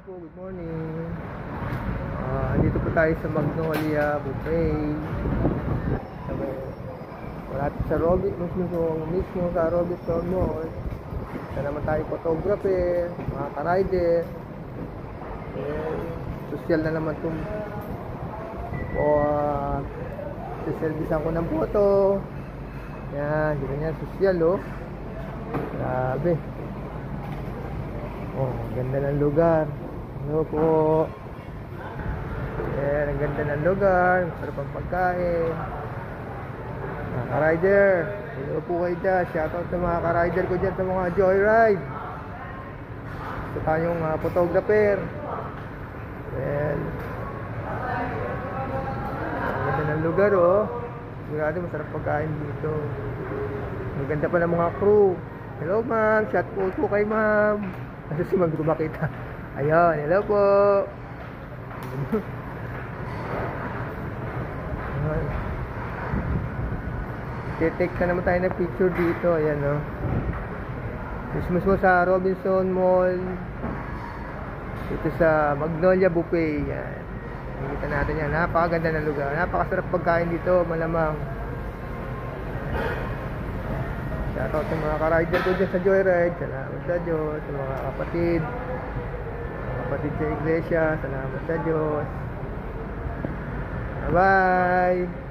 po, good morning. Dito po tayo sa Magnolia Buffet. Malapit sa mismo sa Robinson Mall. Isa naman tayo photographer, mga ka-rider. Social na naman itong siservisan ko ng photo. Yan, ganyan social oh. Grabe. Oh, ganda ng lugar. Hello po. Yan, ang ganda ng lugar. Masarap ang pagkain. Mga ka-rider, hello po kayo dyan. Shoutout sa mga ka-rider ko dyan sa mga joyride. Ito tayong photographer. Yan. Ang ganda ng lugar oh. Sigurado masarap pagkain dito. Ang ganda pa ng mga crew. Hello ma'am, shout po kay ma'am. Kasi si Mag makita. Ayun, hello po. Take na naman tayo ng picture dito. Ayan o. Mismo sa Robinson Mall. Dito sa Magnolia Buffet. Yan. Nakikita natin yan. Napakaganda ng lugar. Napakasarap pagkain dito. Malamang. Shoutout sa mga ka-rider ko dyan sa Joyride. Salamat sa Diyos. Sa mga kapatid sa iglesia. Salamat sa Diyos. Bye-bye.